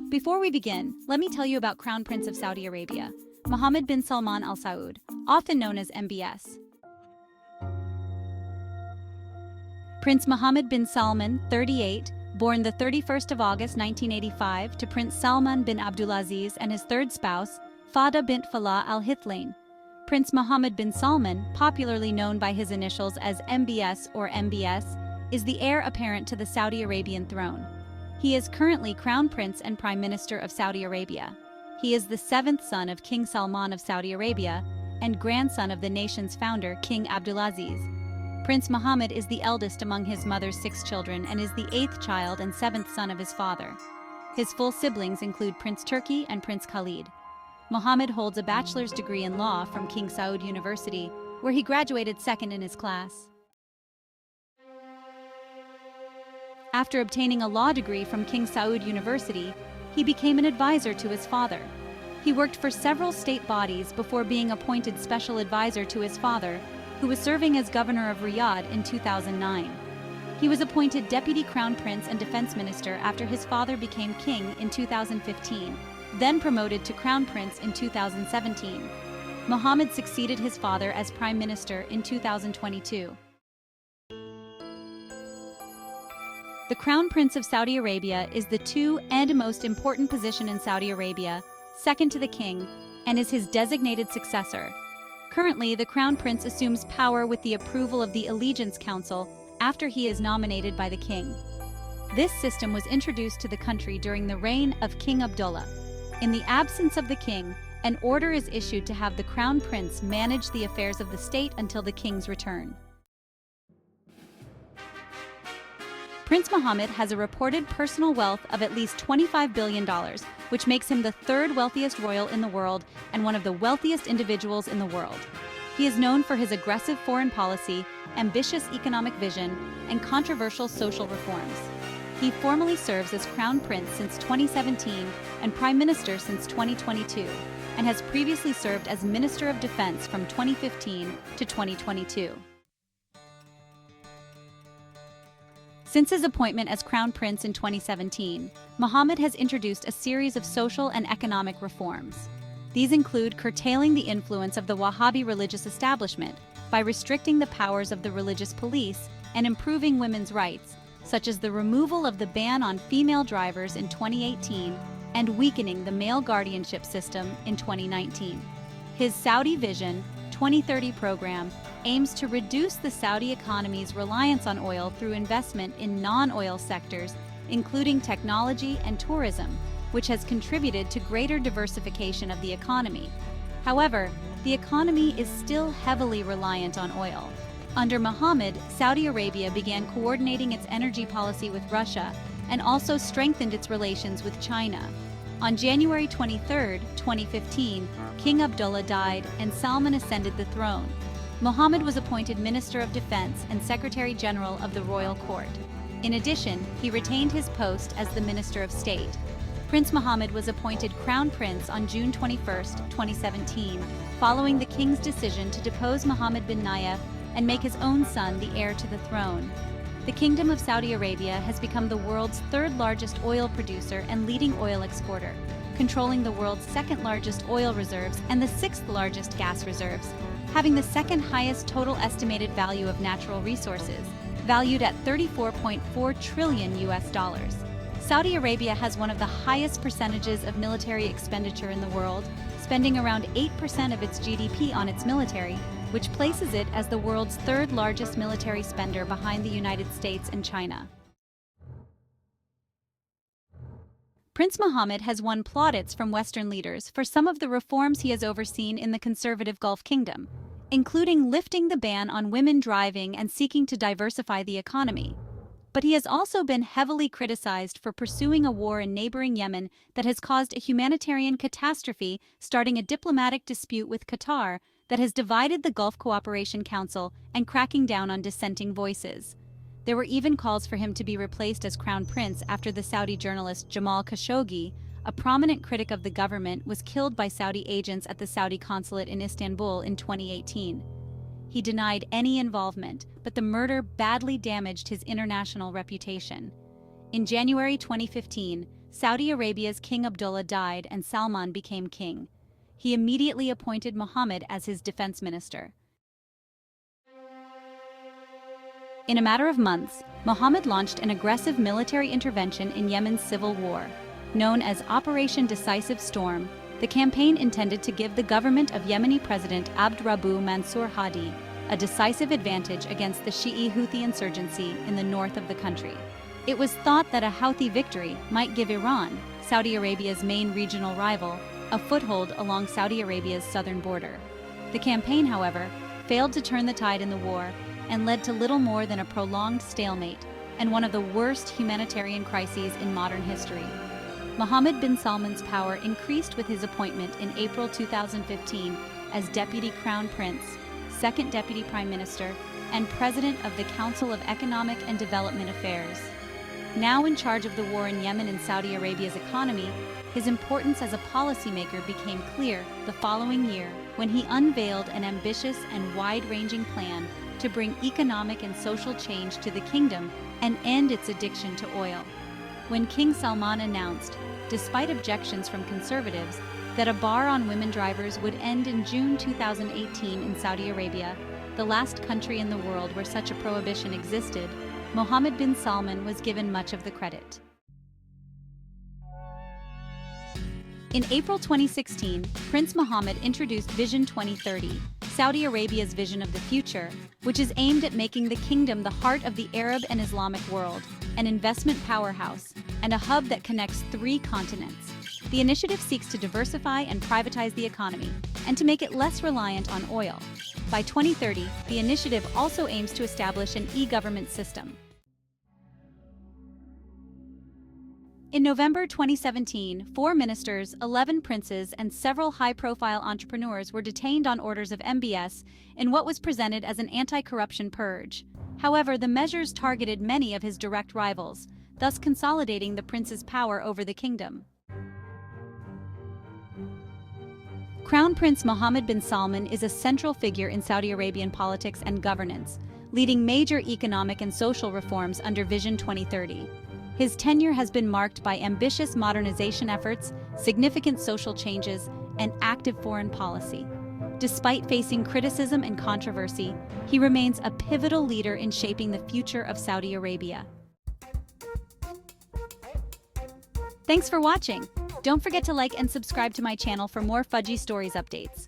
Before we begin, let me tell you about Crown Prince of Saudi Arabia, Mohammed bin Salman Al Saud, often known as MBS. Prince Mohammed bin Salman, 38, born the 31st of August 1985 to Prince Salman bin Abdulaziz and his third spouse, Fada bint Falah al-Hithlain. Prince Mohammed bin Salman, popularly known by his initials as MBS or MBS, is the heir apparent to the Saudi Arabian throne. He is currently Crown Prince and Prime Minister of Saudi Arabia. He is the seventh son of King Salman of Saudi Arabia and grandson of the nation's founder, King Abdulaziz. Prince Mohammed is the eldest among his mother's 6 children and is the 8th child and 7th son of his father. His full siblings include Prince Turki and Prince Khalid. Mohammed holds a bachelor's degree in law from King Saud University, where he graduated second in his class. After obtaining a law degree from King Saud University, he became an advisor to his father. He worked for several state bodies before being appointed special advisor to his father, who was serving as governor of Riyadh in 2009. He was appointed Deputy Crown Prince and Defense Minister after his father became king in 2015, then promoted to Crown Prince in 2017. Mohammed succeeded his father as Prime Minister in 2022. The Crown Prince of Saudi Arabia is the and most important position in Saudi Arabia, second to the king, and is his designated successor. Currently, the Crown Prince assumes power with the approval of the Allegiance Council after he is nominated by the king. This system was introduced to the country during the reign of King Abdullah. In the absence of the king, an order is issued to have the Crown Prince manage the affairs of the state until the king's return. Prince Mohammed has a reported personal wealth of at least $25 billion, which makes him the 3rd wealthiest royal in the world and one of the wealthiest individuals in the world. He is known for his aggressive foreign policy, ambitious economic vision, and controversial social reforms. He formally serves as Crown Prince since 2017 and Prime Minister since 2022, and has previously served as Minister of Defense from 2015 to 2022. Since his appointment as Crown Prince in 2017, Mohammed has introduced a series of social and economic reforms. These include curtailing the influence of the Wahhabi religious establishment by restricting the powers of the religious police and improving women's rights, such as the removal of the ban on female drivers in 2018 and weakening the male guardianship system in 2019. His Saudi Vision 2030 program aims to reduce the Saudi economy's reliance on oil through investment in non-oil sectors, including technology and tourism, which has contributed to greater diversification of the economy. However, the economy is still heavily reliant on oil. Under Mohammed, Saudi Arabia began coordinating its energy policy with Russia and also strengthened its relations with China. On January 23, 2015, King Abdullah died and Salman ascended the throne. Mohammed was appointed Minister of Defense and Secretary General of the Royal Court. In addition, he retained his post as the Minister of State. Prince Mohammed was appointed Crown Prince on June 21, 2017, following the king's decision to depose Mohammed bin Nayef and make his own son the heir to the throne. The Kingdom of Saudi Arabia has become the world's 3rd largest oil producer and leading oil exporter, controlling the world's 2nd largest oil reserves and the 6th largest gas reserves, having the 2nd highest total estimated value of natural resources, valued at $34.4 trillion. Saudi Arabia has one of the highest percentages of military expenditure in the world, spending around 8% of its GDP on its military, which places it as the world's 3rd largest military spender behind the United States and China. Prince Mohammed has won plaudits from Western leaders for some of the reforms he has overseen in the conservative Gulf Kingdom, including lifting the ban on women driving and seeking to diversify the economy. But he has also been heavily criticized for pursuing a war in neighboring Yemen that has caused a humanitarian catastrophe, starting a diplomatic dispute with Qatar that has divided the Gulf Cooperation Council and cracking down on dissenting voices. There were even calls for him to be replaced as Crown Prince after the Saudi journalist Jamal Khashoggi, a prominent critic of the government, was killed by Saudi agents at the Saudi consulate in Istanbul in 2018. He denied any involvement, but the murder badly damaged his international reputation. In January 2015, Saudi Arabia's King Abdullah died and Salman became king. He immediately appointed Mohammed as his defense minister. In a matter of months, Mohammed launched an aggressive military intervention in Yemen's civil war. Known as Operation Decisive Storm, the campaign intended to give the government of Yemeni President Abd Rabbu Mansur Hadi a decisive advantage against the Shi'i Houthi insurgency in the north of the country. It was thought that a Houthi victory might give Iran, Saudi Arabia's main regional rival, a foothold along Saudi Arabia's southern border. The campaign, however, failed to turn the tide in the war and led to little more than a prolonged stalemate and one of the worst humanitarian crises in modern history. Mohammed bin Salman's power increased with his appointment in April 2015 as Deputy Crown Prince, Second Deputy Prime Minister, and President of the Council of Economic and Development Affairs. Now in charge of the war in Yemen and Saudi Arabia's economy, his importance as a policymaker became clear the following year when he unveiled an ambitious and wide-ranging plan to bring economic and social change to the kingdom and end its addiction to oil. When King Salman announced, despite objections from conservatives, that a bar on women drivers would end in June 2018 in Saudi Arabia, the last country in the world where such a prohibition existed, Mohammed bin Salman was given much of the credit. In April 2016, Prince Mohammed introduced Vision 2030, Saudi Arabia's vision of the future, which is aimed at making the kingdom the heart of the Arab and Islamic world, an investment powerhouse, and a hub that connects 3 continents. The initiative seeks to diversify and privatize the economy, and to make it less reliant on oil. By 2030, the initiative also aims to establish an e-government system. In November 2017, 4 ministers, 11 princes, and several high-profile entrepreneurs were detained on orders of MBS in what was presented as an anti-corruption purge. However, the measures targeted many of his direct rivals, thus consolidating the prince's power over the kingdom. Crown Prince Mohammed bin Salman is a central figure in Saudi Arabian politics and governance, leading major economic and social reforms under Vision 2030. His tenure has been marked by ambitious modernization efforts, significant social changes, and active foreign policy. Despite facing criticism and controversy, he remains a pivotal leader in shaping the future of Saudi Arabia. Thanks for watching. Don't forget to like and subscribe to my channel for more Fudgy Stories updates.